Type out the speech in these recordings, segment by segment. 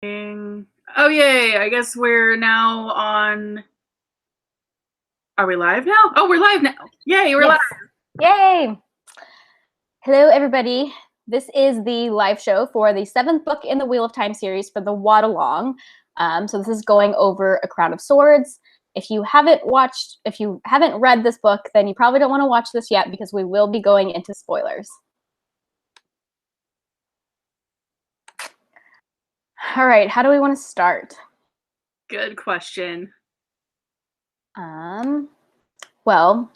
Oh, yay. I guess we're now on. Are we live now? Oh, we're live now. Yay, we're live. Yay. Hello, everybody. This is the live show for the 7th book in the Wheel of Time series for the Wotalong. So this is going over A Crown of Swords. If you haven't read this book, then you probably don't want to watch this yet because we will be going into spoilers. All right, how do we want to start? Good question. Well,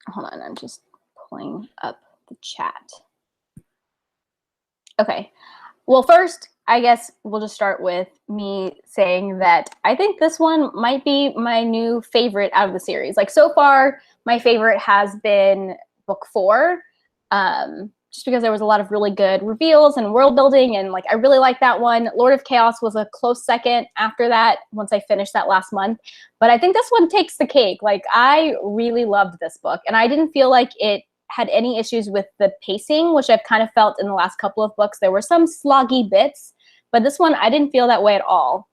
hold on, I'm just pulling up the chat. Okay. Well, first, I guess we'll just start with me saying that I think this one might be my new favorite out of the series. Like, so far, my favorite has been book 4, just because there was a lot of really good reveals and world building, and like I really like that one. Lord of Chaos was a close second after that once I finished that last month. But I think this one takes the cake. Like, I really loved this book, and I didn't feel like it had any issues with the pacing, which I've kind of felt in the last couple of books. There were some sloggy bits, but this one, I didn't feel that way at all.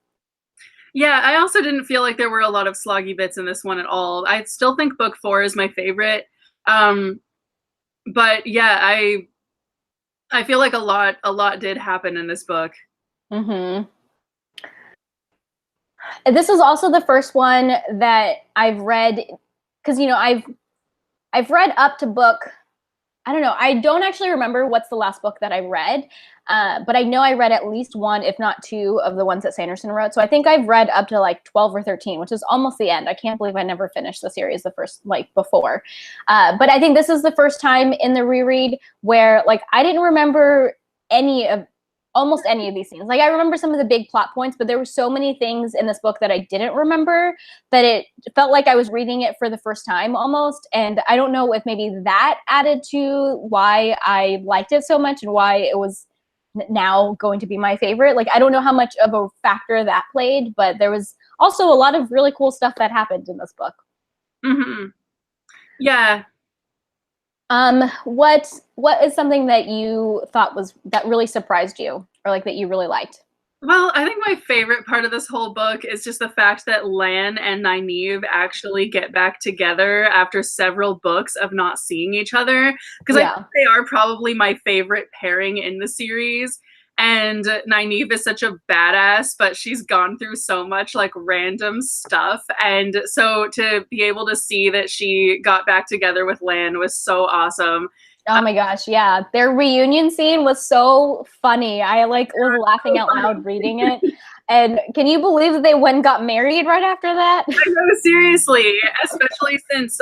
Yeah, I also didn't feel like there were a lot of sloggy bits in this one at all. I still think book 4 is my favorite. But yeah, I feel like a lot did happen in this book. Mm-hmm. This is also the first one that I've read, because, you know, I've read up to book, I don't know, I don't actually remember what's the last book that I read, but I know I read at least 1, if not 2, of the ones that Sanderson wrote. So I think I've read up to like 12 or 13, which is almost the end. I can't believe I never finished the series the first, like, before. But I think this is the first time in the reread where, like, I didn't remember almost any of these scenes. Like, I remember some of the big plot points, but there were so many things in this book that I didn't remember that it felt like I was reading it for the first time almost. And I don't know if maybe that added to why I liked it so much and why it was now going to be my favorite. Like, I don't know how much of a factor that played, but there was also a lot of really cool stuff that happened in this book. Mm-hmm. Yeah. What is something that you thought that really surprised you, or like that you really liked? Well, I think my favorite part of this whole book is just the fact that Lan and Nynaeve actually get back together after several books of not seeing each other. Because I think they are probably my favorite pairing in the series. And Nynaeve is such a badass, but she's gone through so much like random stuff. And so to be able to see that she got back together with Lan was so awesome. Oh my gosh, yeah. Their reunion scene was so funny. I like was laughing out loud reading it. And can you believe that they went and got married right after that? I know, seriously, especially since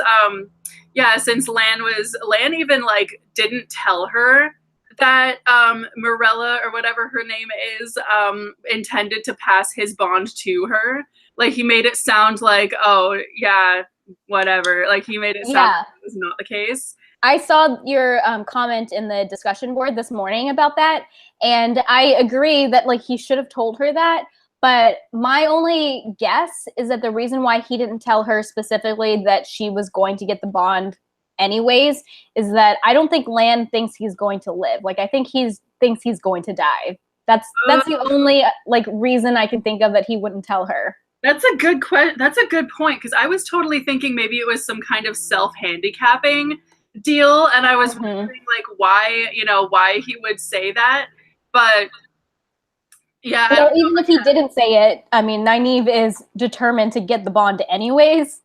since Lan even like didn't tell her that Morella, or whatever her name is, intended to pass his bond to her. Like, he made it sound like, oh yeah, whatever. Like, he made it sound like it was not the case. I saw your comment in the discussion board this morning about that, and I agree that like he should have told her that. But my only guess is that the reason why he didn't tell her specifically that she was going to get the bond anyways is that I don't think Lan thinks he's going to live. Like, I think thinks he's going to die. That's the only like reason I can think of that he wouldn't tell her. That's a good That's a good point, because I was totally thinking maybe it was some kind of self-handicapping deal, and I was wondering like why he would say that. But yeah, well, even if he didn't say it, I mean, Nynaeve is determined to get the bond anyways.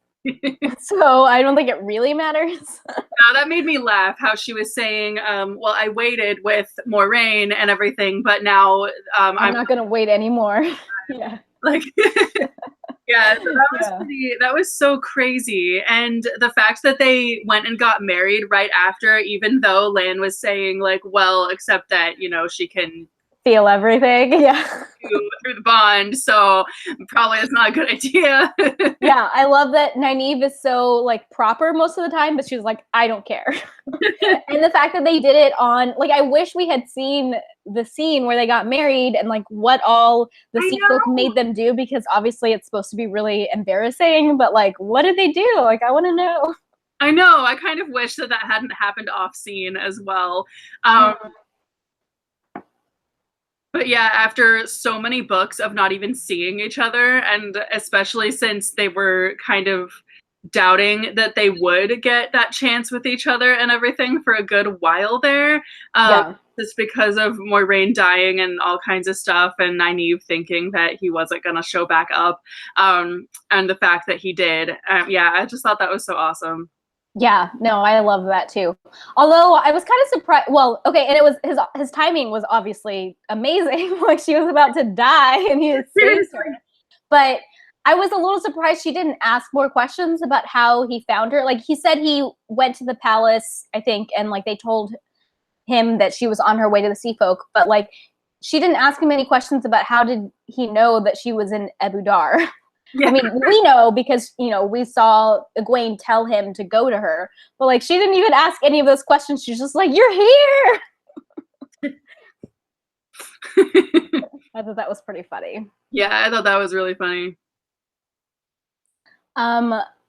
So I don't think it really matters. No, that made me laugh how she was saying, well, I waited with Moiraine and everything, but now I'm not going to wait anymore. Yeah. Like, yeah, so that was so crazy. And the fact that they went and got married right after, even though Lan was saying like, well, except that, you know, she can feel everything. Yeah. Through the bond, so probably it's not a good idea. Yeah, I love that Nynaeve is so like proper most of the time, but she's like, I don't care. And the fact that they did it on, like, I wish we had seen the scene where they got married and like what all the sea folk made them do, because obviously it's supposed to be really embarrassing, but like, what did they do? Like, I want to know. I know. I kind of wish that hadn't happened off scene as well. But yeah, after so many books of not even seeing each other, and especially since they were kind of doubting that they would get that chance with each other and everything for a good while there, Yeah. just because of Moiraine dying and all kinds of stuff, and Nynaeve thinking that he wasn't going to show back up, and the fact that he did. Yeah, I just thought that was so awesome. Yeah, no, I love that too. Although I was kind of surprised. Well, okay, and it was his timing was obviously amazing. Like she was about to die, and he saved her. But I was a little surprised she didn't ask more questions about how he found her. Like he said, he went to the palace, I think, and like they told him that she was on her way to the Sea Folk. But like she didn't ask him any questions about how did he know that she was in Ebu Dar. Yeah. I mean, we know because, you know, we saw Egwene tell him to go to her, but like she didn't even ask any of those questions. She's just like, "You're here." I thought that was pretty funny. Yeah, I thought that was really funny.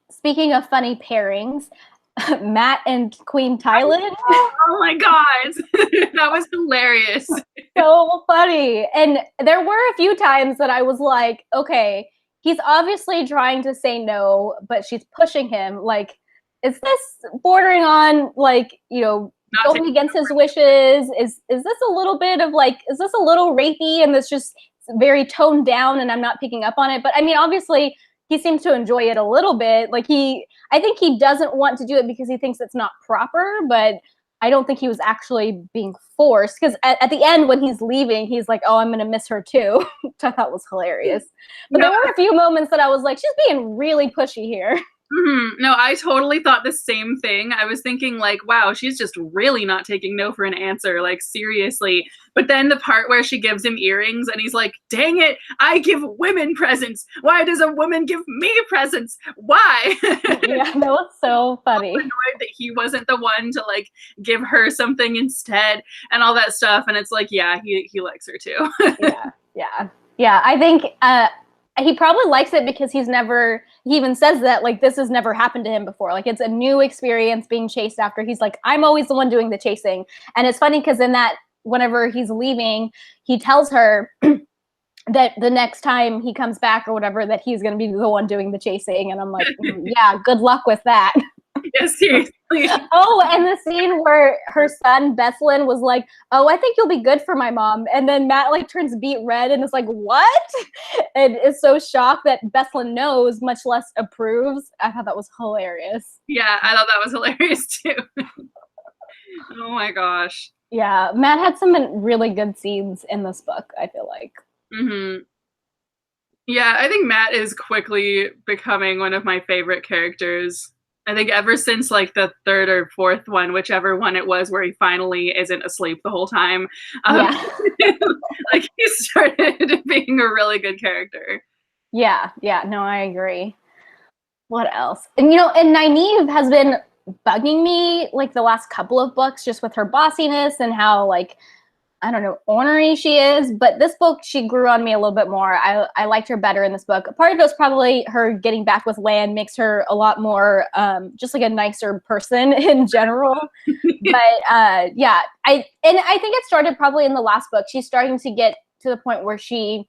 Speaking of funny pairings, Matt and Queen Tyland. Oh my god, that was hilarious. So funny. And there were a few times that I was like, okay, he's obviously trying to say no, but she's pushing him. Like, is this bordering on like, you know, going against his wishes? Is this a little bit of like, is this a little rapey and that's just very toned down and I'm not picking up on it? But I mean, obviously he seems to enjoy it a little bit. Like I think he doesn't want to do it because he thinks it's not proper, but I don't think he was actually being forced because at the end when he's leaving, he's like, "Oh, I'm going to miss her too," which I thought was hilarious. But there were a few moments that I was like, "She's being really pushy here." Mm-hmm. No, I totally thought the same thing. I was thinking like, wow, she's just really not taking no for an answer, like seriously. But then the part where she gives him earrings and he's like, dang it, I give women presents. Why does a woman give me presents? Why? Yeah, that was so funny. I'm annoyed that he wasn't the one to like give her something instead and all that stuff. And it's like, yeah, he likes her too. Yeah. I think he probably likes it because he even says that like this has never happened to him before. Like it's a new experience being chased after. He's like, I'm always the one doing the chasing. And it's funny because in that, whenever he's leaving, he tells her that the next time he comes back or whatever, that he's going to be the one doing the chasing. And I'm like, yeah, good luck with that. Yeah, seriously. Oh, and the scene where her son Bethlyn was like, "Oh, I think you'll be good for my mom," and then Matt like turns beet red and is like, "What?" and is so shocked that Bethlyn knows, much less approves. I thought that was hilarious. Yeah, I thought that was hilarious too. Oh my gosh. Yeah, Matt had some really good scenes in this book, I feel like. Mm-hmm. Yeah, I think Matt is quickly becoming one of my favorite characters. I think ever since like the third or fourth one, whichever one it was, where he finally isn't asleep the whole time. Yeah. Like he started being a really good character. Yeah, no, I agree. What else? And and Nynaeve has been bugging me like the last couple of books just with her bossiness and how like I don't know, ornery she is, but this book, she grew on me a little bit more. I liked her better in this book. Part of it was probably her getting back with Lan makes her a lot more just like a nicer person in general. But yeah, I think it started probably in the last book. She's starting to get to the point where she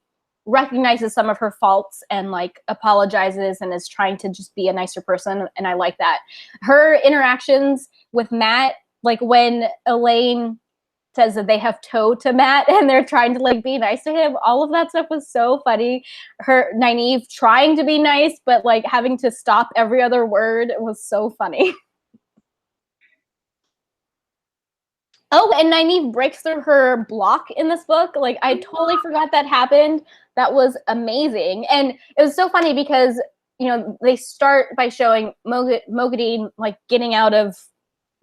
recognizes some of her faults and like apologizes and is trying to just be a nicer person. And I like that. Her interactions with Matt, like when Elaine says that they have toe to Matt and they're trying to like be nice to him. All of that stuff was so funny. Her Nynaeve trying to be nice, but like having to stop every other word was so funny. Oh, and Nynaeve breaks through her block in this book. Like I totally forgot that happened. That was amazing. And it was so funny because, they start by showing Moghedien like getting out of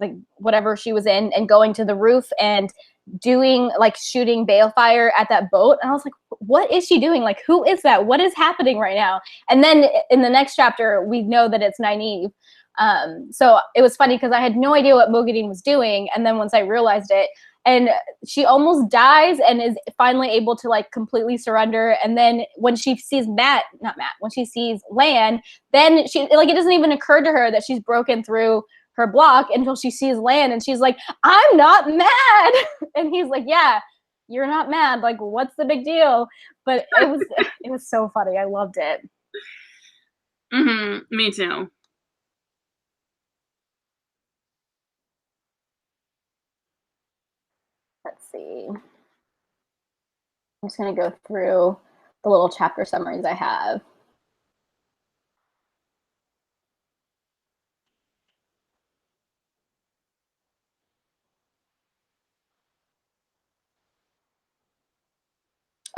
like whatever she was in and going to the roof and doing like shooting balefire at that boat. And I was like, what is she doing? Like, who is that? What is happening right now? And then in the next chapter, we know that it's Nynaeve. So it was funny because I had no idea what Moghedien was doing. And then once I realized it, and she almost dies and is finally able to like completely surrender. And then when she sees when she sees Lan, then she like, it doesn't even occur to her that she's broken through her block until she sees Lan and she's like, I'm not mad. And he's like, yeah, you're not mad. Like, what's the big deal? But it was so funny. I loved it. Me too. Let's see. I'm just going to go through the little chapter summaries I have.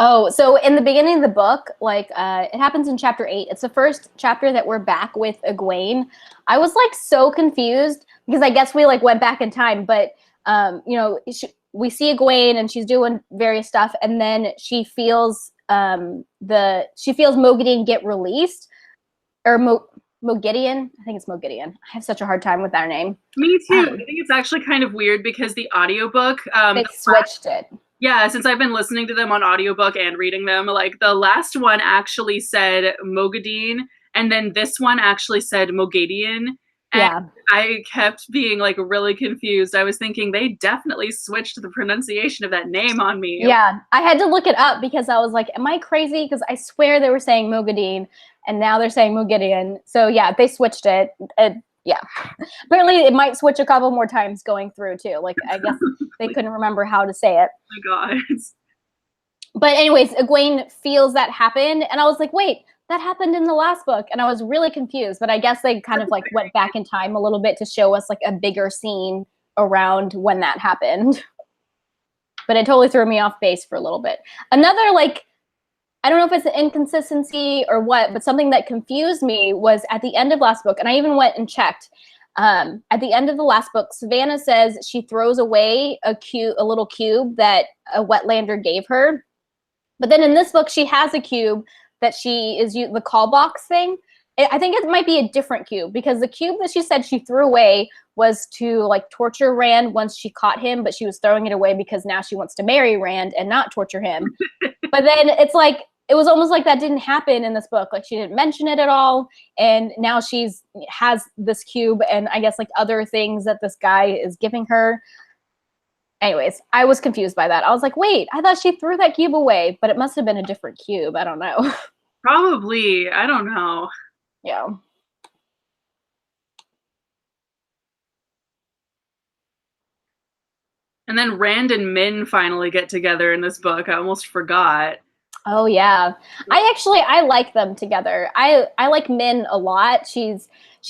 Oh, so in the beginning of the book, like it happens in chapter 8. It's the first chapter that we're back with Egwene. I was like so confused because I guess we like went back in time, but you know, we see Egwene and she's doing various stuff, and then she feels Moghedien get released, or Moghedien. I think it's Moghedien. I have such a hard time with that name. Me too. I think it's actually kind of weird because the audiobook, they switched it. Yeah, since I've been listening to them on audiobook and reading them, like the last one actually said Moghedien, and then this one actually said Moghedien. And yeah. I kept being like really confused. I was thinking they definitely switched the pronunciation of that name on me. Yeah, I had to look it up because I was like, am I crazy? Because I swear they were saying Moghedien, and now they're saying Moghedien. So yeah, they switched it. Yeah, apparently it might switch a couple more times going through too. Like, I guess they couldn't remember how to say it. Oh my God. But anyways, Egwene feels that happen, and I was like, wait, that happened in the last book, and I was really confused. But I guess they kind of like went back in time a little bit to show us like a bigger scene around when that happened. But it totally threw me off base for a little bit. Another, like, I don't know if it's an inconsistency or what, but something that confused me was at the end of last book, and I even went and checked. At the end of the last book, Savannah says she throws away a little cube that a Wetlander gave her. But then in this book, she has a cube that she is the call box thing. I think it might be a different cube, because the cube that she said she threw away was to like torture Rand once she caught him, but she was throwing it away because now she wants to marry Rand and not torture him. But then it's like, it was almost like that didn't happen in this book. Like, she didn't mention it at all. And now has this cube and I guess like other things that this guy is giving her. Anyways, I was confused by that. I was like, wait, I thought she threw that cube away, but it must have been a different cube. I don't know. Probably. I don't know. Yeah. And then Rand and Min finally get together in this book. I almost forgot. Oh yeah. I like them together. I like Min a lot. She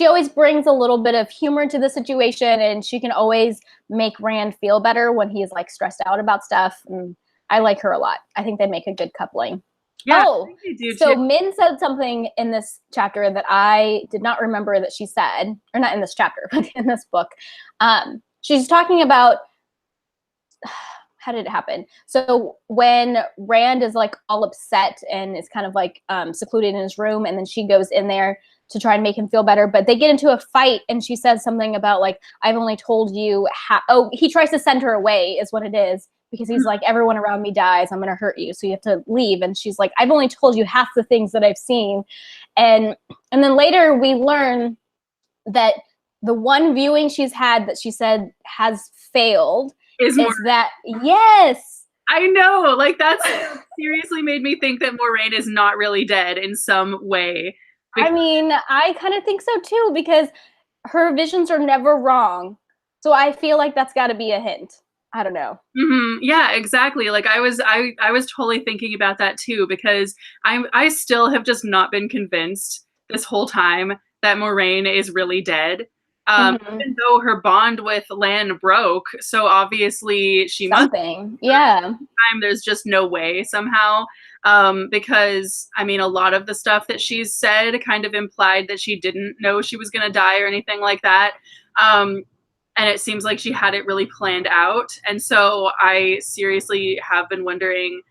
always brings a little bit of humor to the situation, and she can always make Rand feel better when he's like stressed out about stuff. And I like her a lot. I think they make a good coupling. Yeah, oh, so too. Min said something in this chapter that I did not remember that she said, or not in this chapter, but in this book. She's talking about, how did it happen? So when Rand is like all upset and is kind of like secluded in his room, and then she goes in there to try and make him feel better, but they get into a fight, and she says something about like, I've only told you he tries to send her away is what it is, because he's like, everyone around me dies, I'm gonna hurt you, so you have to leave. And she's like, I've only told you half the things that I've seen. And then later we learn that the one viewing she's had that she said has failed is that, yes. I know, like that's seriously made me think that Moiraine is not really dead in some way. I mean, I kind of think so too, because her visions are never wrong. So I feel like that's got to be a hint. I don't know. Mm-hmm. Yeah, exactly. Like I was totally thinking about that too, because I still have just not been convinced this whole time that Moiraine is really dead. Even though her bond with Lan broke, so obviously she something. Yeah. There's just no way somehow. Because I mean, a lot of the stuff that she's said kind of implied that she didn't know she was going to die or anything like that. And it seems like she had it really planned out. And so I seriously have been wondering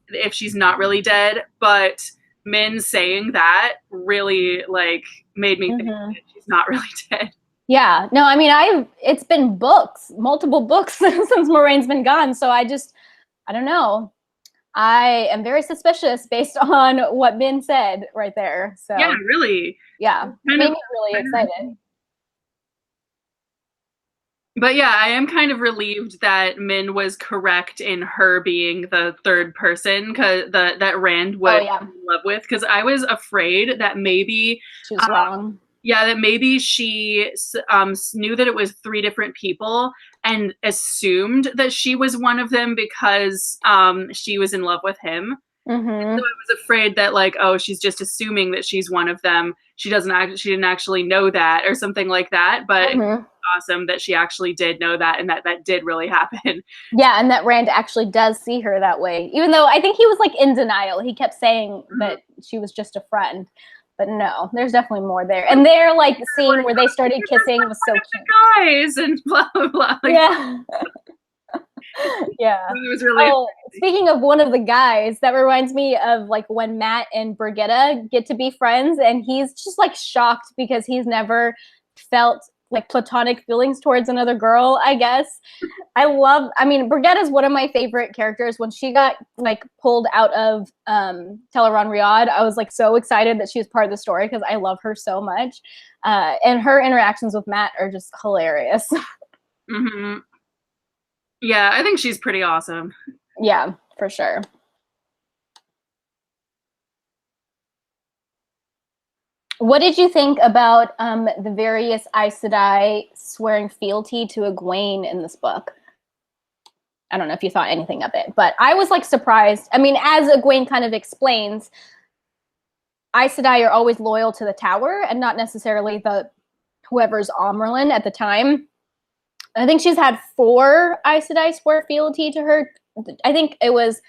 if she's not really dead. But Min saying that really like made me think that she's not really dead. Yeah. No, I mean, it's been multiple books since Moraine's been gone. So I don't know. I am very suspicious based on what Min said right there. So yeah, really. Yeah. Made me really excited. But yeah, I am kind of relieved that Min was correct in her being the third person because that Rand would yeah. be in love with. Because I was afraid that maybe she was wrong. Yeah, that maybe she knew that it was 3 different people and assumed that she was one of them because she was in love with him. Mm-hmm. So I was afraid that like, oh, she's just assuming that she's one of them. She didn't actually know that or something like that. But Mm-hmm. awesome that she actually did know that and that did really happen. Yeah, and that Rand actually does see her that way. Even though I think he was like in denial. He kept saying that she was just a friend. But no, there's definitely more there. And their like scene where they started kissing was so cute. Guys and blah blah blah. Like, yeah. yeah. It was really speaking of one of the guys, that reminds me of like when Matt and Brigitta get to be friends and he's just like shocked because he's never felt like platonic feelings towards another girl, I guess. Brigitta is one of my favorite characters. When she got like pulled out of Teleron Riyadh, I was like so excited that she was part of the story because I love her so much. And her interactions with Matt are just hilarious. mm-hmm. Yeah, I think she's pretty awesome. Yeah, for sure. What did you think about the various Aes Sedai swearing fealty to Egwene in this book? I don't know if you thought anything of it, but I was like surprised. I mean, as Egwene kind of explains, Aes Sedai are always loyal to the Tower and not necessarily the whoever's Amyrlin at the time. I think she's had 4 Aes Sedai swear fealty to her. I think it was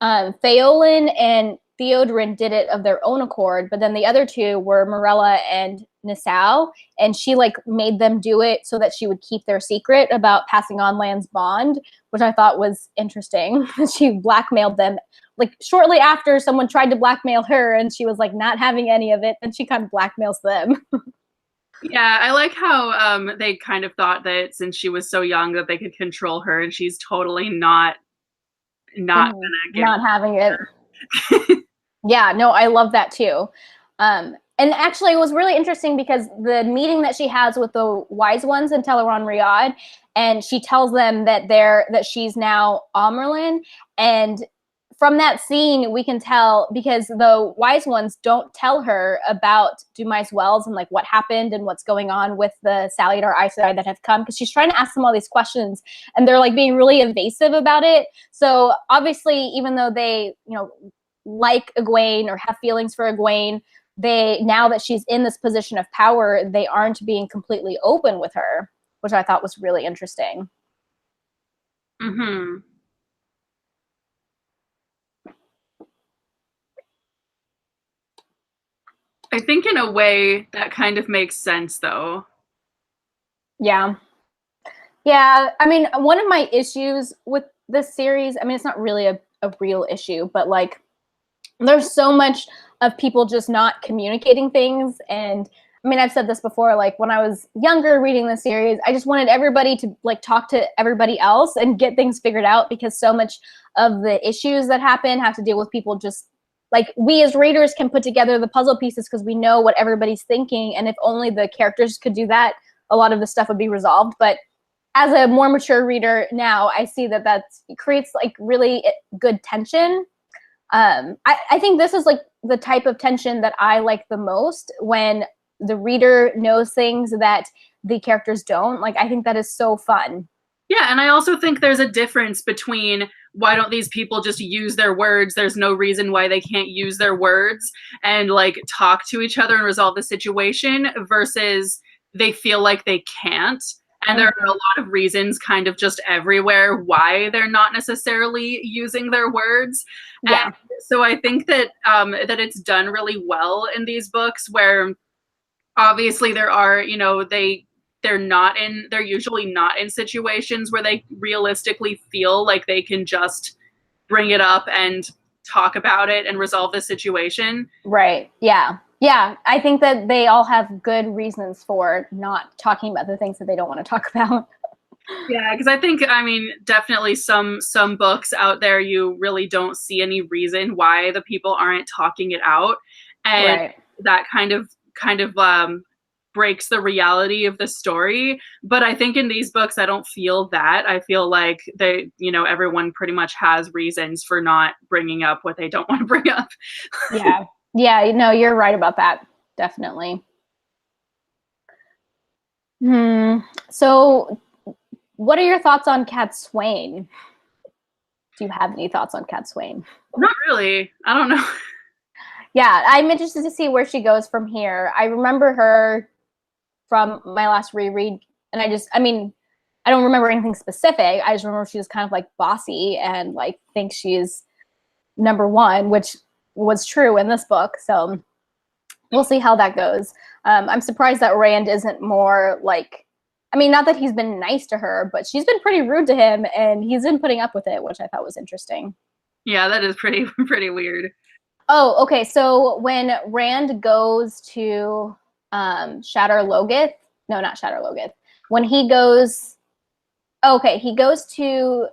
Theoden and Theodorin did it of their own accord, but then the other 2 were Morella and Nassau, and she like made them do it so that she would keep their secret about passing on Lan's bond, which I thought was interesting. She blackmailed them like shortly after someone tried to blackmail her and she was like not having any of it, and she kind of blackmails them. Yeah, I like how they kind of thought that since she was so young that they could control her, and she's totally not gonna give not having it. Yeah, no, I love that too. And actually, it was really interesting because the meeting that she has with the wise ones in Teleron Riyadh, and she tells them that she's now Amyrlin, and from that scene, we can tell because the wise ones don't tell her about Dumais Wells and like what happened and what's going on with the Saludar Aes Sedai that have come, because she's trying to ask them all these questions and they're like being really evasive about it. So obviously, even though they, like Egwene or have feelings for Egwene, now that she's in this position of power, they aren't being completely open with her, which I thought was really interesting. Mm-hmm. I think in a way that kind of makes sense though. Yeah. Yeah, I mean, one of my issues with this series, I mean, it's not really a real issue, but like there's so much of people just not communicating things. And I mean, I've said this before, like when I was younger reading the series, I just wanted everybody to like talk to everybody else and get things figured out, because so much of the issues that happen have to deal with people just like we as readers can put together the puzzle pieces because we know what everybody's thinking. And if only the characters could do that, a lot of the stuff would be resolved. But as a more mature reader now, I see that creates like really good tension. I think this is like the type of tension that I like the most, when the reader knows things that the characters don't. Like, I think that is so fun. Yeah, and I also think there's a difference between why don't these people just use their words? There's no reason why they can't use their words and like talk to each other and resolve the situation, versus they feel like they can't. And there are a lot of reasons kind of just everywhere why they're not necessarily using their words. Yeah. And so I think that that it's done really well in these books, where obviously there are, they're usually not in situations where they realistically feel like they can just bring it up and talk about it and resolve the situation. Right. Yeah. Yeah. I think that they all have good reasons for not talking about the things that they don't want to talk about. Yeah, because I think, I mean, definitely some books out there, you really don't see any reason why the people aren't talking it out. And right. that kind of breaks the reality of the story. But I think in these books, I don't feel that. I feel like everyone pretty much has reasons for not bringing up what they don't want to bring up. Yeah. Yeah, no, you're right about that. Definitely. So what are your thoughts on Cat Swain? Do you have any thoughts on Cat Swain? Not really. I don't know. Yeah, I'm interested to see where she goes from here. I remember her from my last reread, and I don't remember anything specific. I just remember she was kind of like bossy and like thinks she's number one, which was true in this book. So we'll see how that goes. I'm surprised that Rand isn't more like, not that he's been nice to her, but she's been pretty rude to him, and he's been putting up with it, which I thought was interesting. Yeah, that is pretty weird. Oh, okay. So when Rand goes to Shatter Logoth, no, not Shatter Logoth. When he goes, he goes to,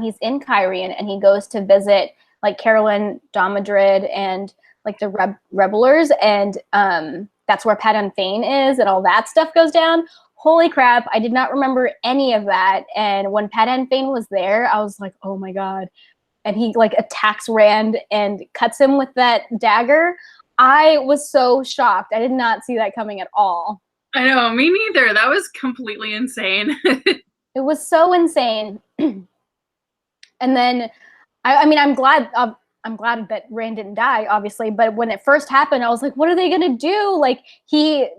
he's in Cairhien, and he goes to visit like Carolyn Domadrid and like the rebellers, and that's where Padan Fain is, and all that stuff goes down. Holy crap, I did not remember any of that. And when Padan Fain was there, I was like, oh my god. And he like attacks Rand and cuts him with that dagger. I was so shocked. I did not see that coming at all. I know, me neither. That was completely insane. It was so insane. And then, I'm glad that Rand didn't die, obviously. But when it first happened, I was like, what are they gonna do? Like I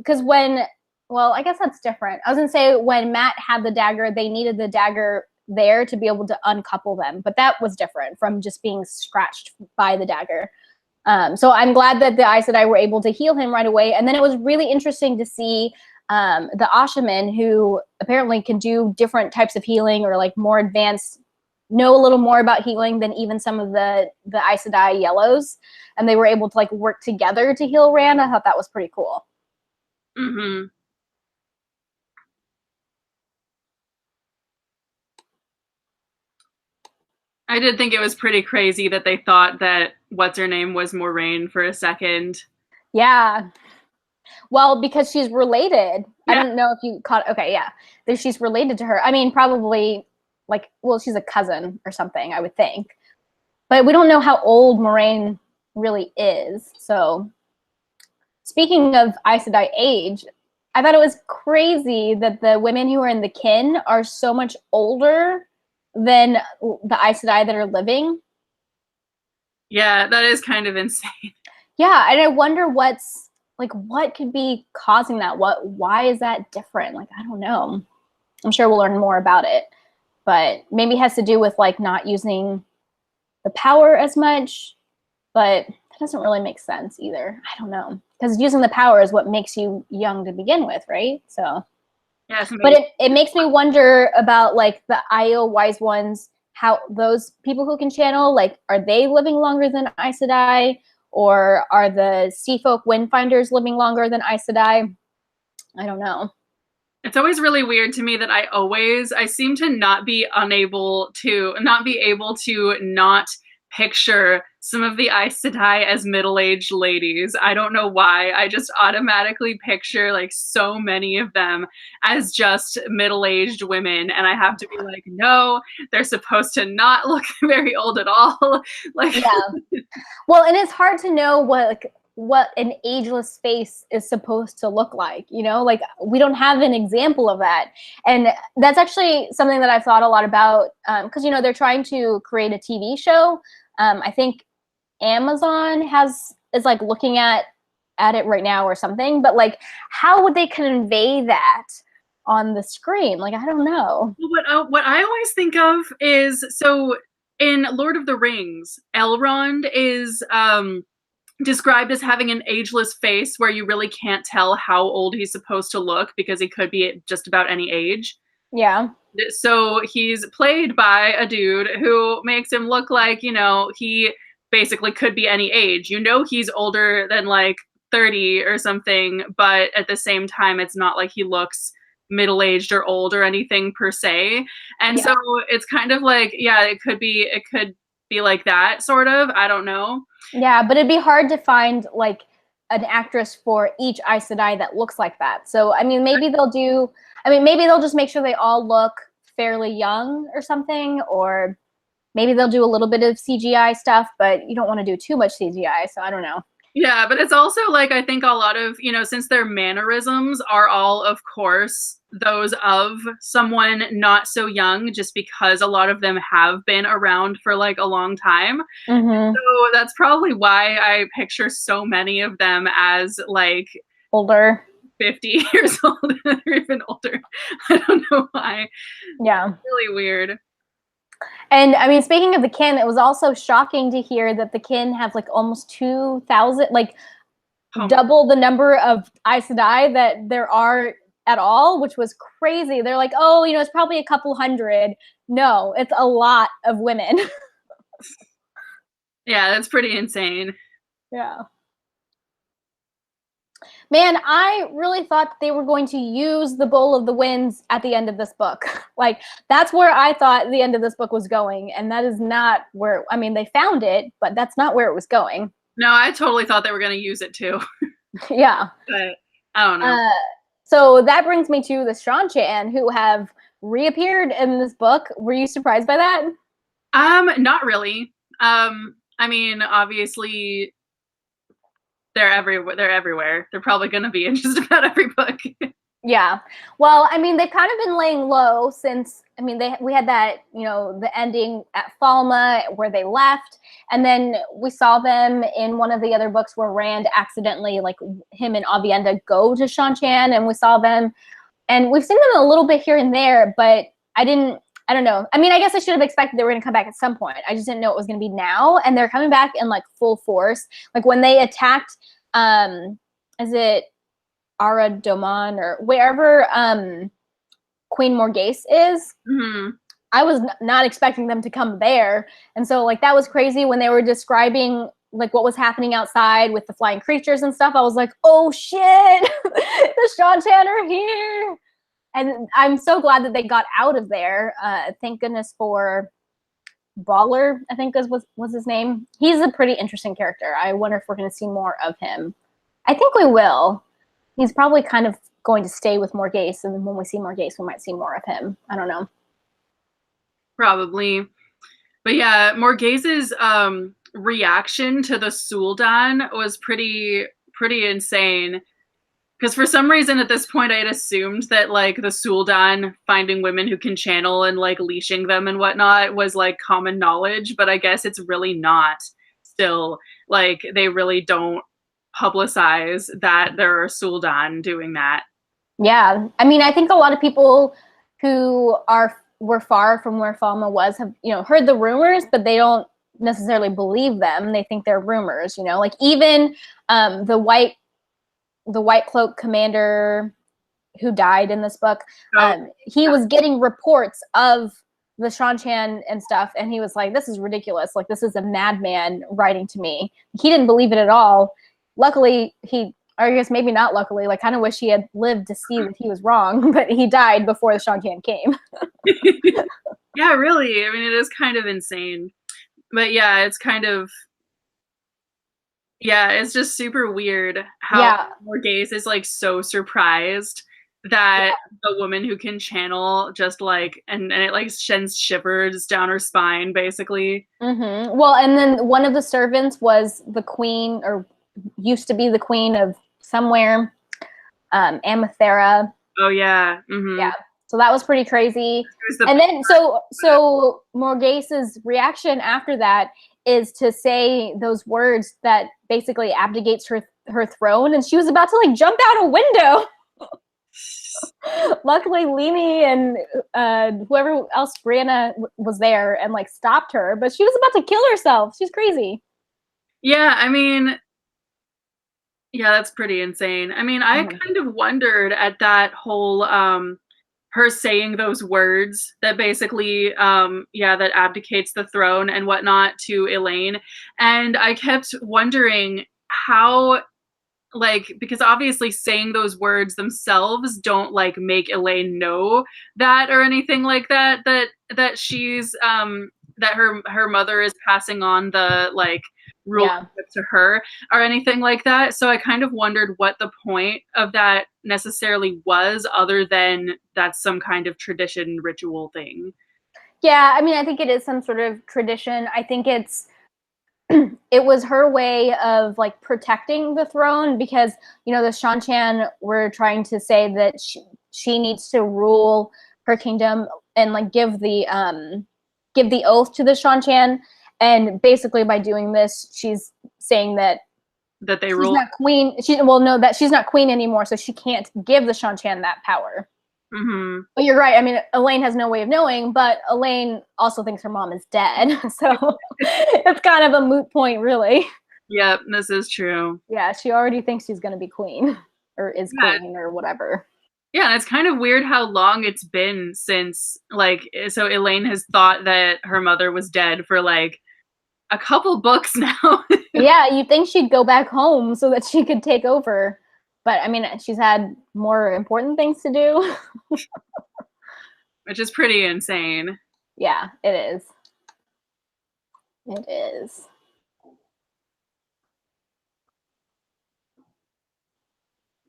guess that's different. I was gonna say when Matt had the dagger, they needed the dagger there to be able to uncouple them, but that was different from just being scratched by the dagger. So I'm glad that the Aes Sedai were able to heal him right away. And then it was really interesting to see the Ashaman, who apparently can do different types of healing, or like more advanced, know a little more about healing than even some of the Aes Sedai yellows, and they were able to like work together to heal Rand. I thought that was pretty cool. Mm-hmm. I did think it was pretty crazy that they thought that what's-her-name was Moiraine for a second. Yeah. Well, because she's related. Yeah. I don't know if you caught, okay, yeah. That she's related to her. Probably she's a cousin or something, I would think. But we don't know how old Moiraine really is. So speaking of Aes Sedai age, I thought it was crazy that the women who are in the kin are so much older than the Aes Sedai that are living. Yeah, that is kind of insane. Yeah, and I wonder what could be causing that? Why is that different? Like, I don't know. I'm sure we'll learn more about it. But maybe it has to do with like not using the power as much, but that doesn't really make sense either. I don't know. Because using the power is what makes you young to begin with, right? So yeah, but it makes me wonder about like the Aiel Wise Ones, how those people who can channel, like, are they living longer than Aes Sedai? Or are the Sea Folk Windfinders living longer than Aes Sedai? I don't know. It's always really weird to me that I seem to not be able to not picture some of the Aes Sedai as middle-aged ladies. I don't know why. I just automatically picture like so many of them as just middle-aged women, and I have to be like, no, they're supposed to not look very old at all. Like, yeah. Well, and it's hard to know what an ageless face is supposed to look like, like we don't have an example of that. And that's actually something that I've thought a lot about, because they're trying to create a TV show. I think Amazon is like looking at it right now or something, but like how would they convey that on the screen? Like, I don't know. What I always think of is, so in Lord of the Rings, Elrond is described as having an ageless face where you really can't tell how old he's supposed to look because he could be at just about any age. Yeah. So he's played by a dude who makes him look like, he basically could be any age. He's older than like 30 or something, but at the same time, it's not like he looks middle-aged or old or anything per se. And so it's kind of like, yeah, it could be like that sort of. I don't know. Yeah, but it'd be hard to find like an actress for each Aes Sedai that looks like that. So I mean, maybe they'll just make sure they all look fairly young or something, or maybe they'll do a little bit of CGI stuff, but you don't want to do too much CGI, so I don't know. Yeah, but it's also like, I think a lot of, since their mannerisms are all, of course, those of someone not so young, just because a lot of them have been around for like a long time. Mm-hmm. So that's probably why I picture so many of them as like older, 50 years old or even older. I don't know why. Yeah. It's really weird. And I mean, speaking of the kin, it was also shocking to hear that the kin have like almost 2,000, like double the number of Aes Sedai that there are at all, which was crazy. They're like, oh, it's probably a couple hundred. No, it's a lot of women. Yeah, that's pretty insane. Yeah. Man, I really thought they were going to use the Bowl of the Winds at the end of this book. Like, that's where I thought the end of this book was going, and that is not where, I mean, they found it, but that's not where it was going. No, I totally thought they were going to use it too. Yeah. But I don't know. So that brings me to the Seanchan, who have reappeared in this book. Were you surprised by that? Not really. I mean, obviously they're everywhere. They're probably going to be in just about every book. Yeah. Well, I mean, they've kind of been laying low since, I mean, we had that, the ending at Falma where they left. And then we saw them in one of the other books where Rand accidentally, like him and Aviendha go to Seanchan, and we saw them. And we've seen them a little bit here and there, but I don't know. I mean, I guess I should have expected they were going to come back at some point. I just didn't know it was going to be now. And they're coming back in like full force. Like when they attacked, is it Ara Doman or wherever Queen Morghese is? Mm-hmm. I was not expecting them to come there. And so like that was crazy when they were describing like what was happening outside with the flying creatures and stuff. I was like, oh shit, the Seanchan are here. And I'm so glad that they got out of there. Thank goodness for Baller, I think was his name. He's a pretty interesting character. I wonder if we're going to see more of him. I think we will. He's probably kind of going to stay with Morghese, and when we see Morghese, we might see more of him. I don't know. Probably. But yeah, Morghese's reaction to the Sul'dan was pretty insane. Because for some reason at this point I had assumed that like the Sul'dan finding women who can channel and like leashing them and whatnot was like common knowledge, but I guess it's really not still. Like they really don't publicize that there are Sul'dan doing that. Yeah. I mean, I think a lot of people who were far from where Falma was have, heard the rumors, but they don't necessarily believe them. They think they're rumors, like even the White Cloak commander who died in this book, he was getting reports of the Seanchan and stuff, and he was like, this is ridiculous. Like, this is a madman writing to me. He didn't believe it at all. Luckily, or I guess maybe not luckily, like, kind of wish he had lived to see that he was wrong, but he died before the Seanchan came. Yeah, really. I mean, it is kind of insane. But yeah, it's kind of, yeah, it's just super weird how Morghese is like so surprised that the woman who can channel just like, and it like sends shivers down her spine, basically. Mm-hmm. Well, and then one of the servants was the queen, or used to be the queen of somewhere, Amathera. Oh yeah. Mm-hmm. Yeah. So that was pretty crazy. And then so Morghese's reaction after that is to say those words that basically abdicates her throne, and she was about to like jump out a window. Luckily, Limi and whoever else, Brianna, was there and like stopped her, but she was about to kill herself. She's crazy. Yeah, I mean, yeah, that's pretty insane. I mean, I kind of wondered at that whole her saying those words that basically that abdicates the throne and whatnot to Elaine, and I kept wondering how, like, because obviously saying those words themselves don't like make Elaine know that or anything like that, that she's that her mother is passing on the like to her or anything like that. So I kind of wondered what the point of that necessarily was, other than that's some kind of tradition ritual thing. Yeah, I mean, I think it is some sort of tradition. I think it was her way of like protecting the throne, because the Shanchan were trying to say that she needs to rule her kingdom and like give the oath to the Shanchan, and basically by doing this she's saying that they she's rule. not queen. That she's not queen anymore, so she can't give the Shanchan that power. Mm-hmm. But you're right. I mean, Elaine has no way of knowing, but Elaine also thinks her mom is dead. So it's kind of a moot point, really. Yep, this is true. Yeah, she already thinks she's going to be queen, or is queen, or whatever. Yeah, it's kind of weird how long it's been since, like, so Elaine has thought that her mother was dead for, like, a couple books now. Yeah, you'd think she'd go back home so that she could take over. But, I mean, she's had more important things to do. Which is pretty insane. Yeah, it is. It is.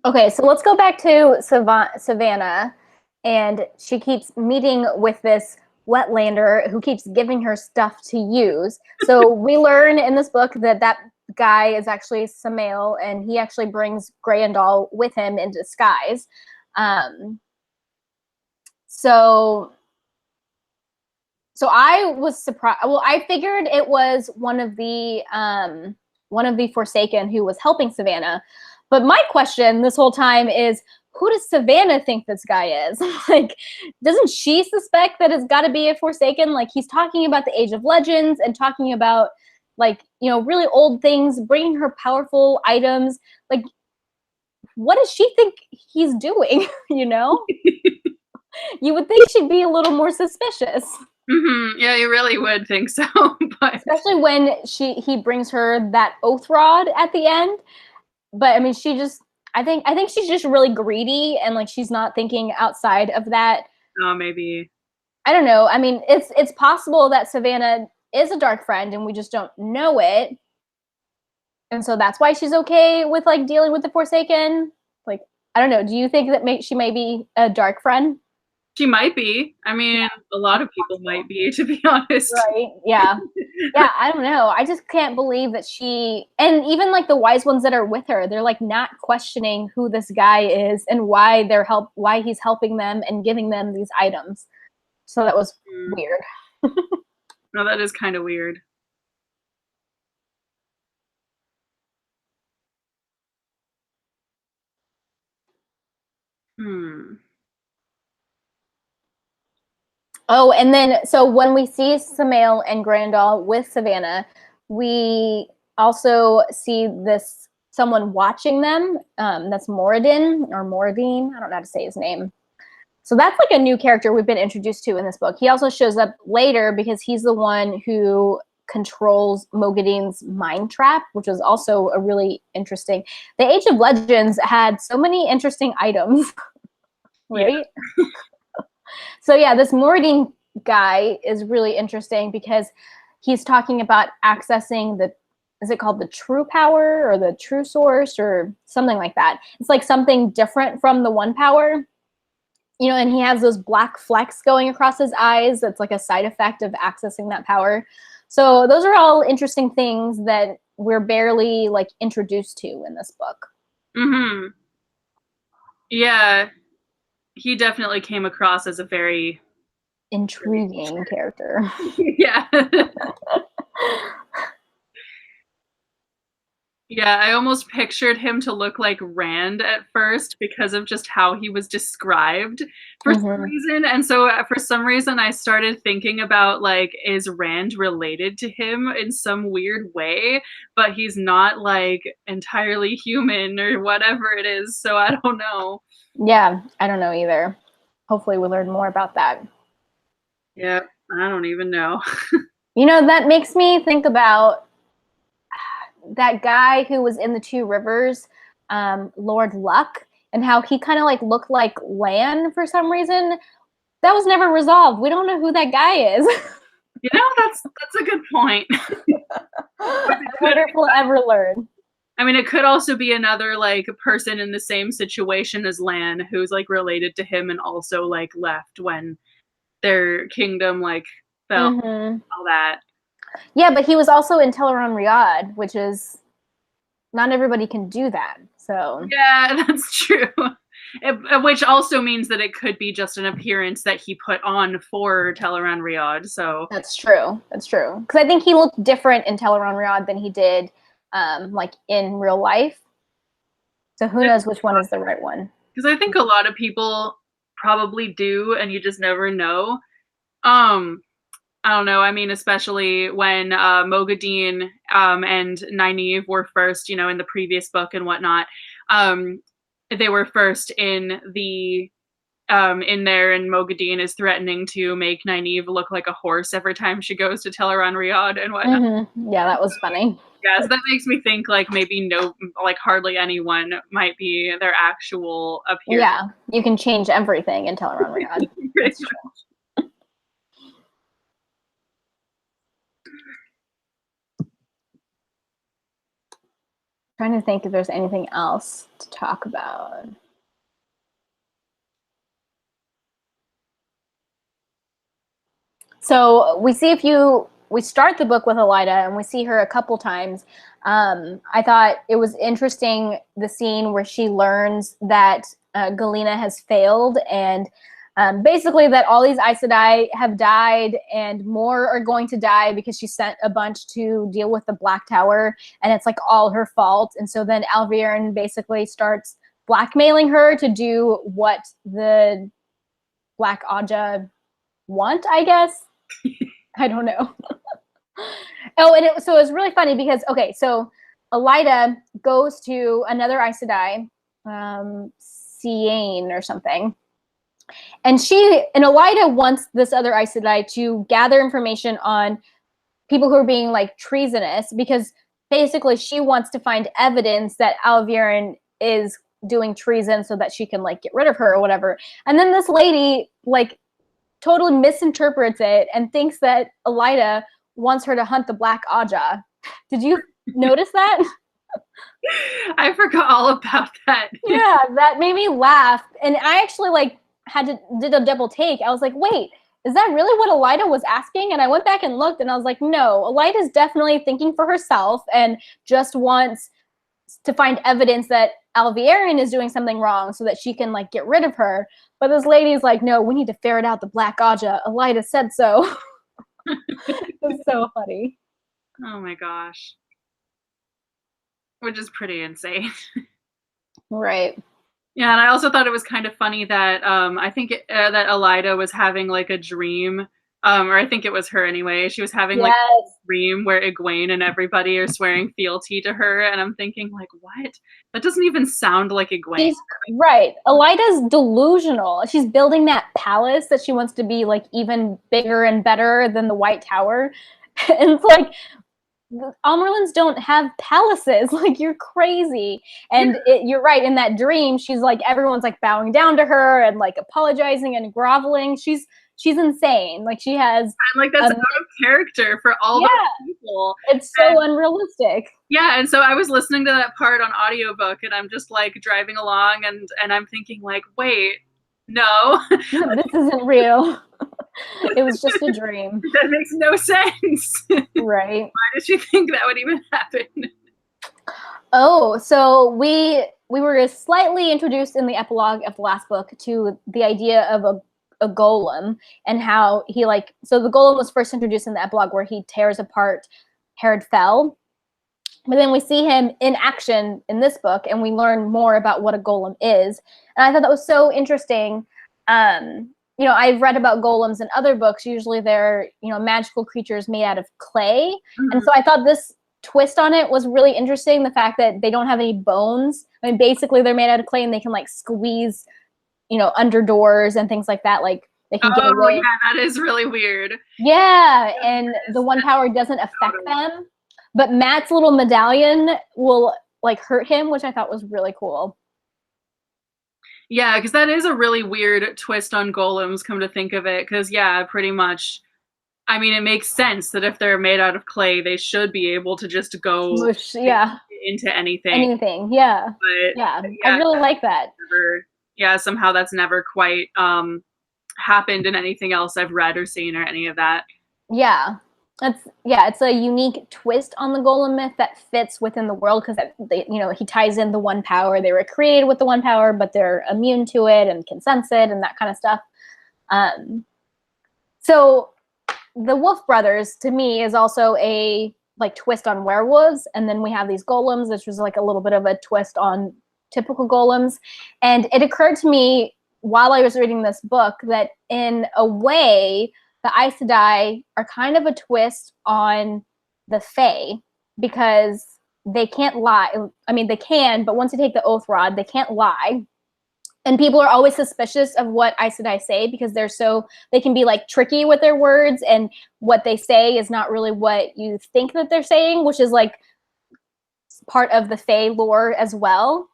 Okay, so let's go back to Savannah. And she keeps meeting with this wetlander who keeps giving her stuff to use. So we learn in this book that guy is actually Samael, and he actually brings Greyandal with him in disguise. So I was surprised. Well, I figured it was one of the Forsaken who was helping Savannah. But my question this whole time is, who does Savannah think this guy is? Like, doesn't she suspect that it's got to be a Forsaken? Like, he's talking about the Age of Legends and talking about, like, really old things, bringing her powerful items. Like, what does she think he's doing? You would think she'd be a little more suspicious. Mm-hmm. Yeah, you really would think so. But especially when he brings her that oath rod at the end. But I mean, I think she's just really greedy, and like she's not thinking outside of that. Oh, maybe. I don't know. I mean, it's possible that Savannah is a dark friend and we just don't know it. And so that's why she's okay with like dealing with the Forsaken. Like, I don't know. Do you think that she may be a dark friend? She might be. I mean, a lot of people might be, to be honest. Right. Yeah. Yeah, I don't know. I just can't believe that and even like the wise ones that are with her, they're like not questioning who this guy is and why he's helping them and giving them these items. So that was weird. No, that is kind of weird. Oh, and then so when we see Samael and Grandal with Savannah, we also see someone watching them. That's Moradin or Moradine. I don't know how to say his name. So that's like a new character we've been introduced to in this book. He also shows up later because he's the one who controls Mogadine's mind trap, which was also a really interesting. The Age of Legends had so many interesting items, right? Yeah. So yeah, this Moradine guy is really interesting because he's talking about accessing is it called the true power or the true source or something like that? It's like something different from the one power. And he has those black flecks going across his eyes. That's like a side effect of accessing that power. So those are all interesting things that we're barely like introduced to in this book. Mm-hmm. Yeah. He definitely came across as a very intriguing character. Yeah. Yeah, I almost pictured him to look like Rand at first because of just how he was described for some reason. And so for some reason, I started thinking about, like, is Rand related to him in some weird way? But he's not, like, entirely human or whatever it is. So I don't know. Yeah, I don't know either. Hopefully we learn more about that. Yeah, I don't even know. That makes me think about that guy who was in the Two Rivers, Lord Luck, and how he kind of like looked like Lan for some reason. That was never resolved. We don't know who that guy is. That's a good point. never will ever learn. I mean, it could also be another like person in the same situation as Lan, who's like related to him and also like left when their kingdom like fell, all that. Yeah, but he was also in Teleron Riyadh, which is not everybody can do that. So yeah, that's true. Which also means that it could be just an appearance that he put on for Teleron Riyadh. So that's true. That's true. Because I think he looked different in Teleron Riyadh than he did like in real life. So who knows which one is the right one? Because I think a lot of people probably do, and you just never know. I don't know. I mean, especially when Mogadeen and Nynaeve were first, you know, in the previous book and whatnot. They were first in the in there, and Mogadeen is threatening to make Nynaeve look like a horse every time she goes to Teleron Riyadh and whatnot. Yeah, that was funny. Yeah, so that makes me think like maybe like hardly anyone might be their actual appearance. Yeah, you can change everything in Teleron Riyadh. That's true. Trying to think if there's anything else to talk about. So we start the book with Elida and we see her a couple times. I thought it was interesting, the scene where she learns that Galena has failed, and basically that all these Aes Sedai have died and more are going to die because she sent a bunch to deal with the Black Tower, and it's like all her fault. And so then Alviren basically starts blackmailing her to do what the Black Aja want, I guess. I don't know. Oh, and so it was really funny because, okay, so Elida goes to another Aes Sedai, Siane or something, and Elida wants this other Aes Sedai to gather information on people who are being like treasonous, because basically she wants to find evidence that Alviren is doing treason so that she can like get rid of her or whatever. And then this lady like totally misinterprets it and thinks that Elida wants her to hunt the Black Aja. Did you notice that? I forgot all about that. Yeah, that made me laugh. And I actually like did a double take. I was like, wait, is that really what Elida was asking? And I went back and looked and I was like, no, Elida's definitely thinking for herself and just wants to find evidence that Alviren is doing something wrong so that she can like get rid of her. But this lady's like, no, we need to ferret out the Black Aja. Elida said so. It's so funny. Oh my gosh. Which is pretty insane. Right. Yeah, and I also thought it was kind of funny that I think that Elida was having like a dream, or I think it was her anyway. She was having like a dream where Egwene and everybody are swearing fealty to her, and I'm thinking like, what? That doesn't even sound like Egwene. Right. Elida's delusional. She's building that palace that she wants to be like even bigger and better than the White Tower. And it's like, Amaryllis don't have palaces. Like, you're crazy. And you're right. In that dream, she's like, everyone's like bowing down to her and like apologizing and groveling. She's insane. Like, she has. And like, that's out of character for all those people. It's so unrealistic. Yeah, and so I was listening to that part on audiobook, and I'm just like driving along, and I'm thinking like, wait, no, this isn't real. It was just a dream. That makes no sense. Right. Why did you think that would even happen? Oh, so we were slightly introduced in the epilogue of the last book to the idea of a golem, and how he like, so the golem was first introduced in the epilogue where he tears apart Herod Fell. But then we see him in action in this book, and we learn more about what a golem is. And I thought that was so interesting. You know, I've read about golems in other books. Usually they're, you know, magical creatures made out of clay. Mm-hmm. And so I thought this twist on it was really interesting. The fact that they don't have any bones. I mean, basically they're made out of clay, and they can like squeeze, you know, under doors and things like that. Like they can get away. Yeah, that is really weird. Yeah, and the one power doesn't affect them. But Matt's little medallion will like hurt him, which I thought was really cool. Yeah, because that is a really weird twist on golems, come to think of it. Because, yeah, pretty much, I mean, it makes sense that if they're made out of clay, they should be able to just go Smush, yeah. into anything. Anything, yeah. But Yeah, I yeah, really like that. somehow that's never quite happened in anything else I've read or seen or any of that. Yeah. It's a unique twist on the golem myth that fits within the world because he ties in the one power. They were created with the one power, but they're immune to it and can sense it and that kind of stuff. So the Wolf Brothers to me is also a like twist on werewolves, and then we have these golems, which was like a little bit of a twist on typical golems. And it occurred to me while I was reading this book that in a way the Aes Sedai are kind of a twist on the Fae because they can't lie. I mean, they can, but once they take the oath rod, they can't lie. And people are always suspicious of what Aes Sedai say because they can be like tricky with their words, and what they say is not really what you think that they're saying, which is like part of the Fae lore as well.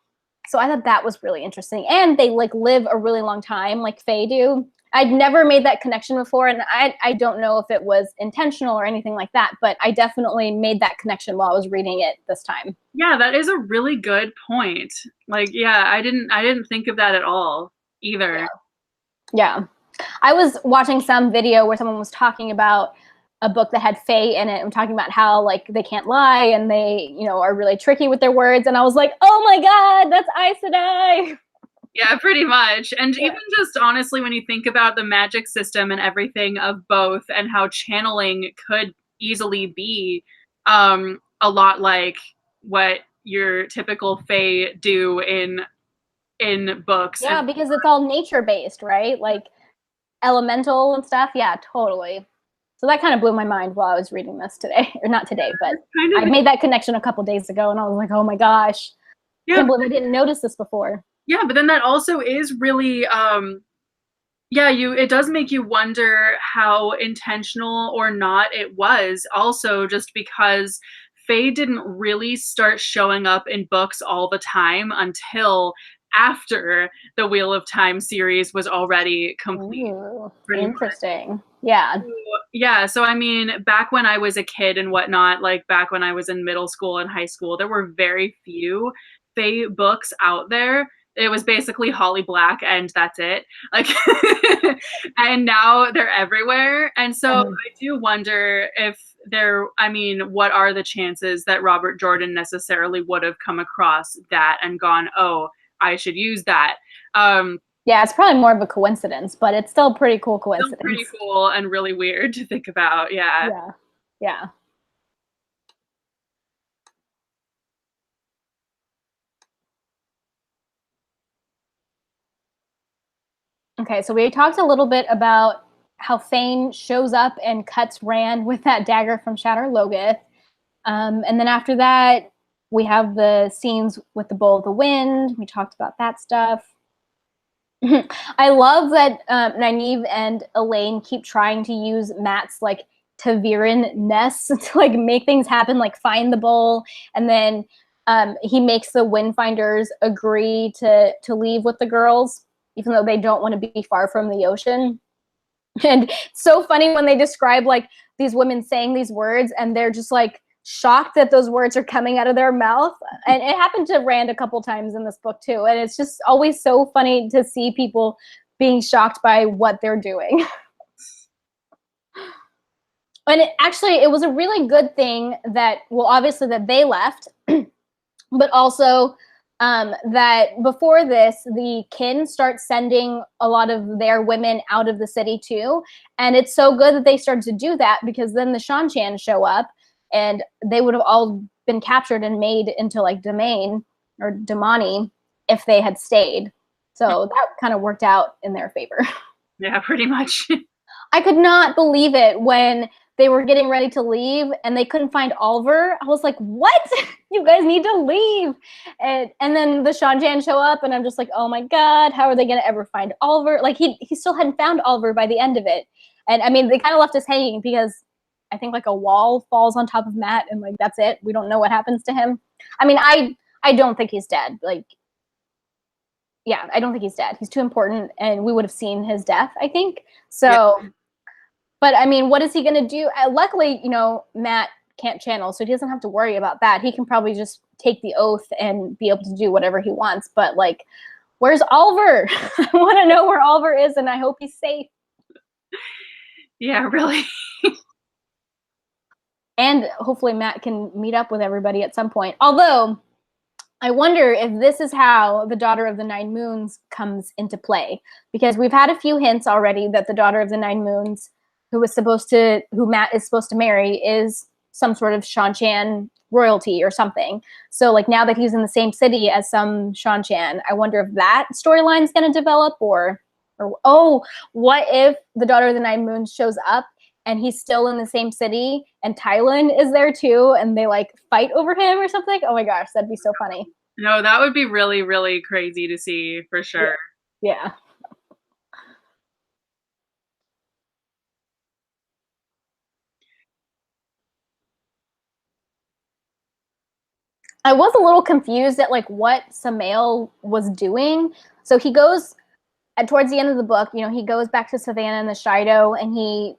So I thought that was really interesting. And they like live a really long time like Fae do. I'd never made that connection before, and I don't know if it was intentional or anything like that, but I definitely made that connection while I was reading it this time. Yeah, that is a really good point. Like, yeah, I didn't think of that at all either. Yeah. I was watching some video where someone was talking about a book that had Fae in it and talking about how like they can't lie and they, are really tricky with their words. And I was like, oh my God, that's Aes Sedai. Yeah, pretty much. And even just honestly, when you think about the magic system and everything of both and how channeling could easily be a lot like what your typical Fae do in books. Yeah, because it's all nature based, right? Like elemental and stuff. Yeah, totally. So that kind of blew my mind while I was reading this today, or not today, but I made that connection a couple days ago, and I was like, "Oh my gosh, I can't believe I didn't notice this before." Yeah, but then that also is really, it does make you wonder how intentional or not it was. Also, just because Faye didn't really start showing up in books all the time until after the Wheel of Time series was already complete. Ooh, interesting. Yeah. Yeah, so I mean, back when I was a kid and whatnot, like back when I was in middle school and high school, there were very few Fae books out there. It was basically Holly Black and that's it. Like, and now they're everywhere. And so I do wonder if what are the chances that Robert Jordan necessarily would have come across that and gone, oh, I should use that. Yeah, it's probably more of a coincidence, but it's still pretty cool coincidence. Still pretty cool and really weird to think about. Yeah. Yeah. Yeah. Okay, so we talked a little bit about how Thane shows up and cuts Rand with that dagger from Shatter Logoth. And then after that, we have the scenes with the Bowl of the Wind. We talked about that stuff. I love that Nynaeve and Elaine keep trying to use Matt's like Taviran ness to like make things happen, like find the bowl, and then he makes the Windfinders agree to leave with the girls, even though they don't want to be far from the ocean. And it's so funny when they describe like these women saying these words, and they're just like shocked that those words are coming out of their mouth. And it happened to Rand a couple times in this book too. And it's just always so funny to see people being shocked by what they're doing. And it was a really good thing that, well, obviously that they left, but also that before this, the kin start sending a lot of their women out of the city too. And it's so good that they started to do that, because then the Shan-Chan show up, and they would have all been captured and made into like Domain or Damani if they had stayed. So that kind of worked out in their favor. Yeah, pretty much. I could not believe it when they were getting ready to leave and they couldn't find Oliver. I was like, what? You guys need to leave. And then the Shan-Chan show up, and I'm just like, oh my God, how are they going to ever find Oliver? Like he still hadn't found Oliver by the end of it. And I mean, they kind of left us hanging because I think like a wall falls on top of Matt, and like that's it. We don't know what happens to him. I mean, I don't think he's dead. Like, yeah, I don't think he's dead. He's too important, and we would have seen his death, I think. So, But I mean, what is he going to do? Luckily, you know, Matt can't channel, so he doesn't have to worry about that. He can probably just take the oath and be able to do whatever he wants. But like, where's Oliver? I want to know where Oliver is, and I hope he's safe. Yeah, really. And hopefully Matt can meet up with everybody at some point. Although, I wonder if this is how the Daughter of the Nine Moons comes into play. Because we've had a few hints already that the Daughter of the Nine Moons, who Matt is supposed to marry, is some sort of Shan-Chan royalty or something. So like now that he's in the same city as some Shan-Chan, I wonder if that storyline is going to develop, or oh, what if the Daughter of the Nine Moons shows up and he's still in the same city and Tylan is there too and they like fight over him or something? Oh my gosh, that'd be so funny. No, that would be really, really crazy to see for sure. Yeah. I was a little confused at like what Samael was doing. So he goes towards the end of the book, you know, he goes back to Savannah and the Shido, and he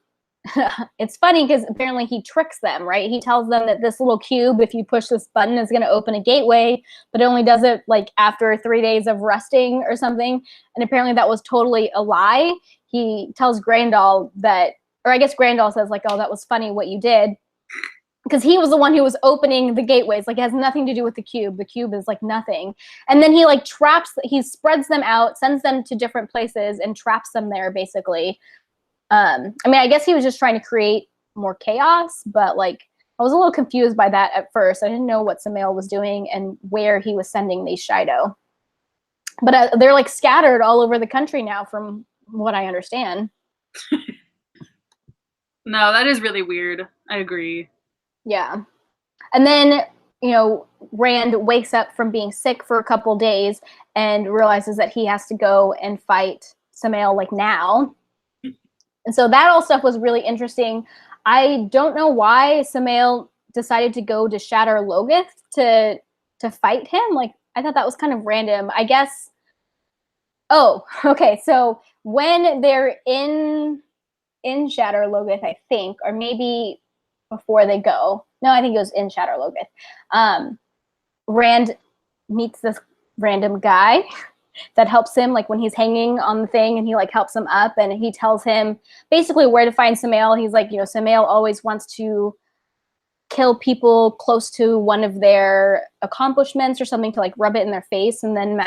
it's funny because apparently he tricks them, right? He tells them that this little cube, if you push this button, is going to open a gateway, but it only does it like after 3 days of resting or something. And apparently that was totally a lie. He tells Grandal that, or I guess Grandal says like, oh, that was funny what you did. Because he was the one who was opening the gateways. Like, it has nothing to do with the cube. The cube is like nothing. And then he like he spreads them out, sends them to different places and traps them there basically. I mean, I guess he was just trying to create more chaos, but like I was a little confused by that at first. I didn't know what Samael was doing and where he was sending these Shido. But they're like scattered all over the country now from what I understand. No, that is really weird. I agree. Yeah. And then, you know, Rand wakes up from being sick for a couple days and realizes that he has to go and fight Samael like now. And so that all stuff was really interesting. I don't know why Samael decided to go to Shatter Logoth to fight him. Like, I thought that was kind of random. I guess. Oh, okay. So when they're in Shatter Logoth, I think, or maybe before they go. No, I think it was in Shatter Logoth. Rand meets this random guy that helps him, like when he's hanging on the thing, and he like helps him up, and he tells him basically where to find Samael. He's like, you know, Samael always wants to kill people close to one of their accomplishments or something to like rub it in their face. And then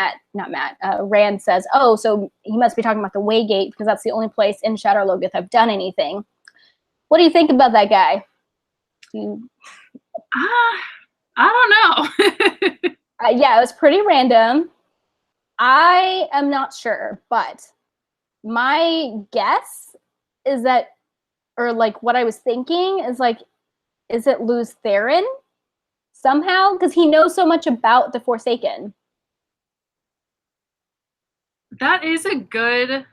Rand says, oh, so he must be talking about the Waygate because that's the only place in Shatter Logoth I've done anything. What do you think about that guy? I don't know. Yeah, it was pretty random. I am not sure, but my guess is that, or like what I was thinking is like, is it Lews Therin somehow? Because he knows so much about the Forsaken. That is a good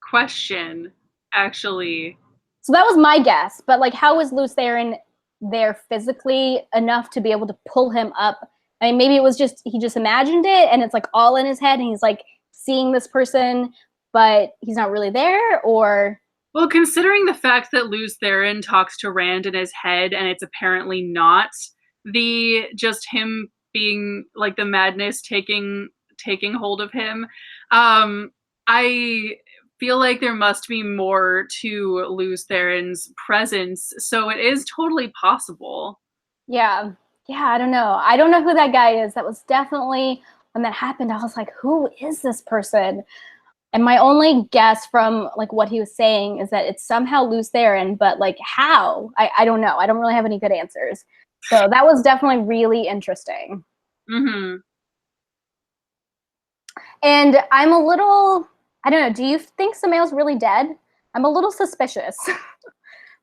question, actually. So that was my guess, but like, how is Lews Therin there physically enough to be able to pull him up? I mean, maybe it was just, he just imagined it and it's like all in his head and he's like seeing this person, but he's not really there, or... Well, considering the fact that Lews Therin talks to Rand in his head and it's apparently not just him being like the madness taking hold of him, I feel like there must be more to Lews Therin's presence, so it is totally possible. Yeah, I don't know. I don't know who that guy is. That was definitely, when that happened, I was like, who is this person? And my only guess from like what he was saying is that it's somehow Lews Therin, but like how? I don't know. I don't really have any good answers. So that was definitely really interesting. Mm-hmm. And I'm a little, I don't know, do you think Samael's really dead? I'm a little suspicious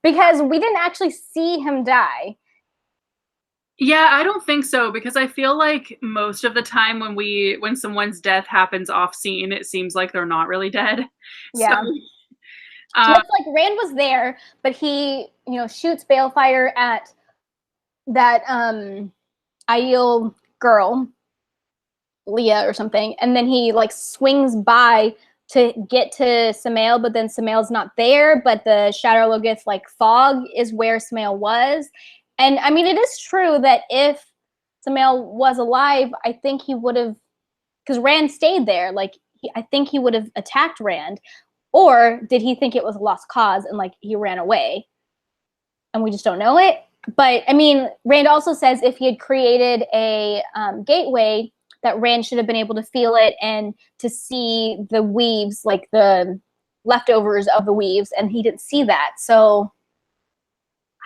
because we didn't actually see him die. Yeah, I don't think so, because I feel like most of the time when someone's death happens off scene, it seems like they're not really dead. Yeah. So, it's like Rand was there, but he, you know, shoots balefire at that Aiel girl, Leah or something, and then he like swings by to get to Samael, but then Samael's not there, but the Shadow Logith like fog is where Samael was. And I mean, it is true that if Samael was alive, I think he would have, because Rand stayed there, like I think he would have attacked Rand. Or did he think it was a lost cause and like he ran away and we just don't know it? But I mean, Rand also says if he had created a gateway, that Rand should have been able to feel it and to see the weaves, like the leftovers of the weaves, and he didn't see that. So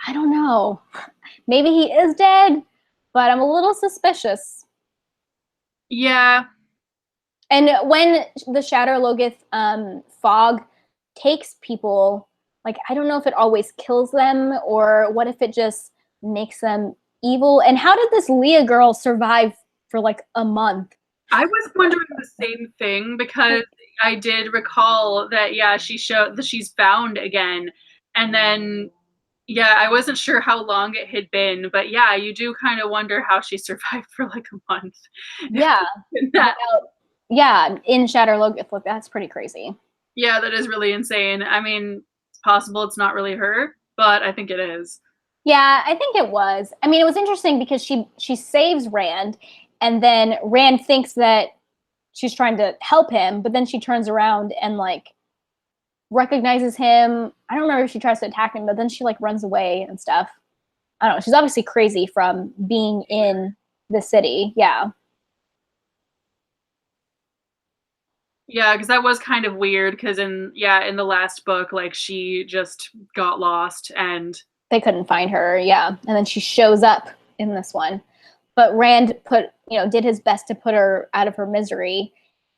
I don't know. Maybe he is dead, but I'm a little suspicious. Yeah. And when the Shadow Logith fog takes people, like, I don't know if it always kills them or what if it just makes them evil. And how did this Leah girl survive for like a month? I was wondering the same thing because I did recall that, yeah, she showed that she's found again. And then, yeah, I wasn't sure how long it had been, but yeah, you do kind of wonder how she survived for like a month. Yeah. Yeah, in Shadow Logith. Look, that's pretty crazy. Yeah, that is really insane. I mean, it's possible it's not really her, but I think it is. Yeah, I think it was. I mean, it was interesting because she saves Rand, and then Rand thinks that she's trying to help him, but then she turns around and like recognizes him. I don't remember if she tries to attack him, but then she like runs away and stuff. I don't know. She's obviously crazy from being in the city. Yeah. Yeah, because that was kind of weird because in the last book, like she just got lost and they couldn't find her. Yeah. And then she shows up in this one. But Rand did his best to put her out of her misery.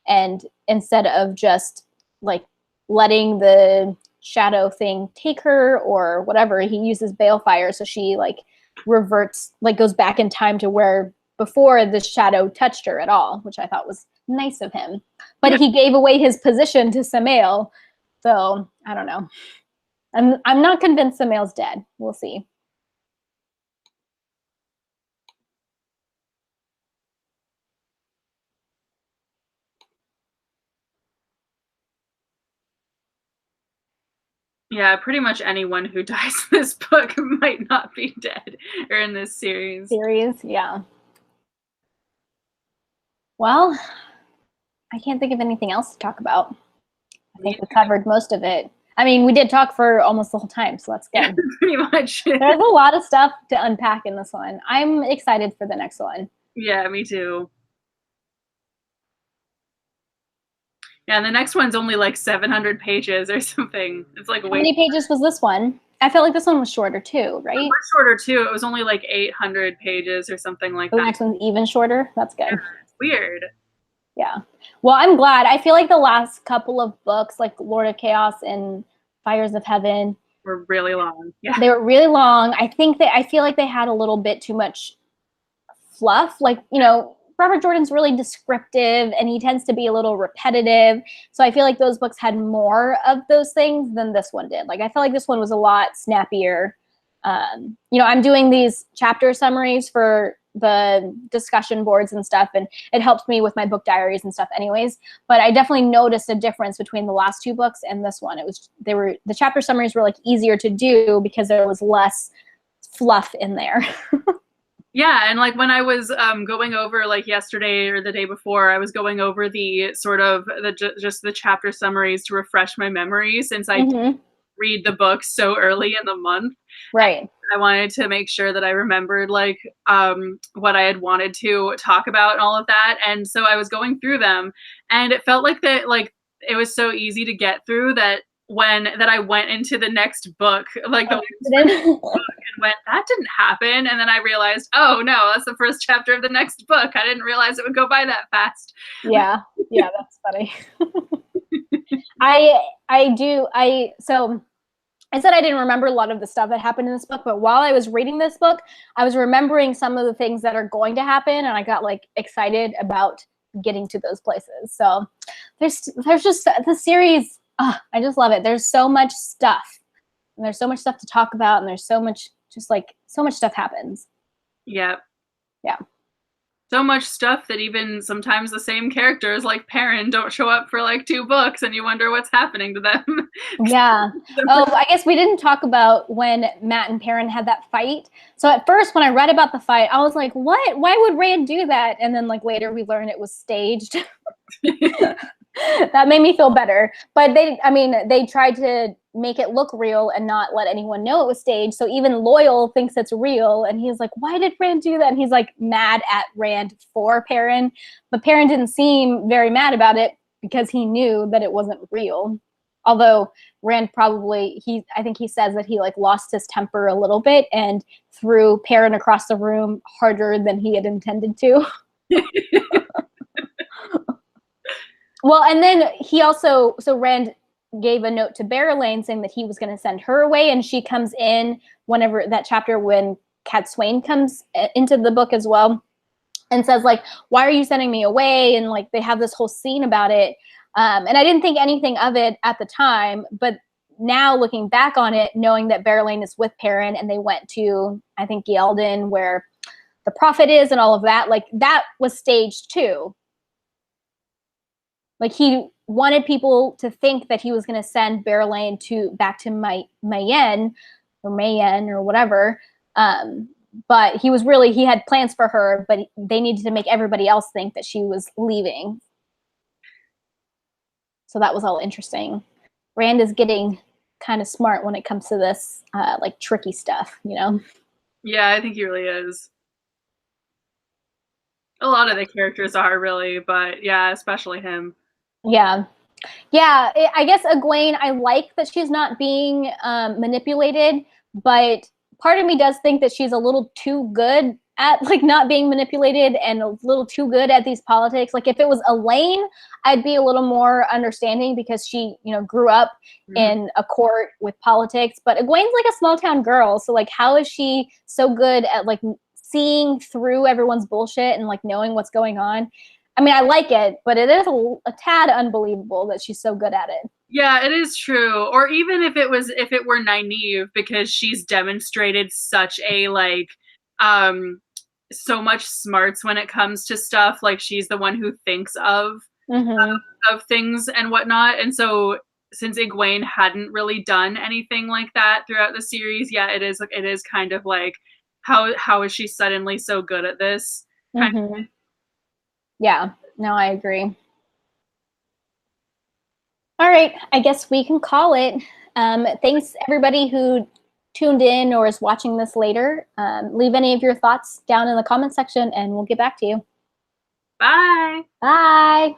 And instead of just like letting the shadow thing take her or whatever, he uses balefire. So she like reverts, like goes back in time to where before the shadow touched her at all, which I thought was nice of him. But he gave away his position to Samael. So I don't know. I'm not convinced Samael's dead. We'll see. yeah, pretty much anyone who dies in this book might not be dead or in this series. Yeah. Well, I can't think of anything else to talk about. I think we covered most of it. I mean, we did talk for almost the whole time, so that's good. Yeah, pretty much. There's a lot of stuff to unpack in this one. I'm excited for the next one. Yeah, me too. Yeah, and the next one's only like 700 pages or something. It's like How many pages was this one? I felt like this one was shorter too, right? It was shorter too. It was only like 800 pages or something like that. The next one's even shorter? That's good. Yeah, it's weird. Yeah. Well, I'm glad. I feel like the last couple of books, like Lord of Chaos and Fires of Heaven, were really long. Yeah. They were really long. I feel like they had a little bit too much fluff. Like, Robert Jordan's really descriptive and he tends to be a little repetitive. So I feel like those books had more of those things than this one did. Like, I feel like this one was a lot snappier. I'm doing these chapter summaries for the discussion boards and stuff, and it helps me with my book diaries and stuff anyways. But I definitely noticed a difference between the last two books and this one. The chapter summaries were like easier to do because there was less fluff in there. Yeah, and like when I was going over like yesterday or the day before, I was going over the sort of just the chapter summaries to refresh my memory since I read the book so early in the month. Right. I wanted to make sure that I remembered like what I had wanted to talk about and all of that. And so I was going through them and it felt like that like it was so easy to get through that I went into the next book, like the next book and went, that didn't happen. And then I realized, oh no, that's the first chapter of the next book. I didn't realize it would go by that fast. Yeah. Yeah, that's funny. I said I didn't remember a lot of the stuff that happened in this book, but while I was reading this book, I was remembering some of the things that are going to happen, and I got like excited about getting to those places. So there's just the series. I just love it. There's so much stuff, and there's so much stuff to talk about, and there's so much stuff happens. Yeah. Yeah. so much stuff that even sometimes the same characters like Perrin don't show up for like 2 books and you wonder what's happening to them. Yeah. Oh, I guess we didn't talk about when Matt and Perrin had that fight. So at first when I read about the fight, I was like, what? Why would Rand do that? And then like later we learned it was staged. That made me feel better. But they tried to make it look real and not let anyone know it was staged. So even Loyal thinks it's real. And he's like, why did Rand do that? And he's like mad at Rand for Perrin. But Perrin didn't seem very mad about it because he knew that it wasn't real. Although Rand probably, I think he says that he like lost his temper a little bit and threw Perrin across the room harder than he had intended to. Well, and then so Rand gave a note to Barrowlane saying that he was going to send her away, and she comes in whenever that chapter when Cat Swain comes into the book as well and says like, why are you sending me away? And like they have this whole scene about it. And I didn't think anything of it at the time, but now looking back on it, knowing that Barrowlane is with Perrin and they went to, I think, Gyeldon where the prophet is and all of that, like that was staged too. Like he wanted people to think that he was going to send Barrowlane back to Mayenne or whatever. But he had plans for her, but they needed to make everybody else think that she was leaving. So that was all interesting. Rand is getting kind of smart when it comes to this like tricky stuff, you know? Yeah, I think he really is. A lot of the characters are really, but yeah, especially him. Yeah. Yeah, I guess Egwene, I like that she's not being manipulated, but part of me does think that she's a little too good at like not being manipulated and a little too good at these politics. Like if it was Elaine, I'd be a little more understanding because she, grew up in a court with politics, but Egwene's like a small town girl. So like, how is she so good at like seeing through everyone's bullshit and like knowing what's going on? I mean, I like it, but it is a tad unbelievable that she's so good at it. Yeah, it is true. Or even if it were Nynaeve, because she's demonstrated such a like so much smarts when it comes to stuff. Like she's the one who thinks of things and whatnot. And so since Egwene hadn't really done anything like that throughout the series, yeah, it is kind of like how is she suddenly so good at this? Yeah, no, I agree. All right, I guess we can call it. Thanks everybody who tuned in or is watching this later. Leave any of your thoughts down in the comment section and we'll get back to you. Bye. Bye.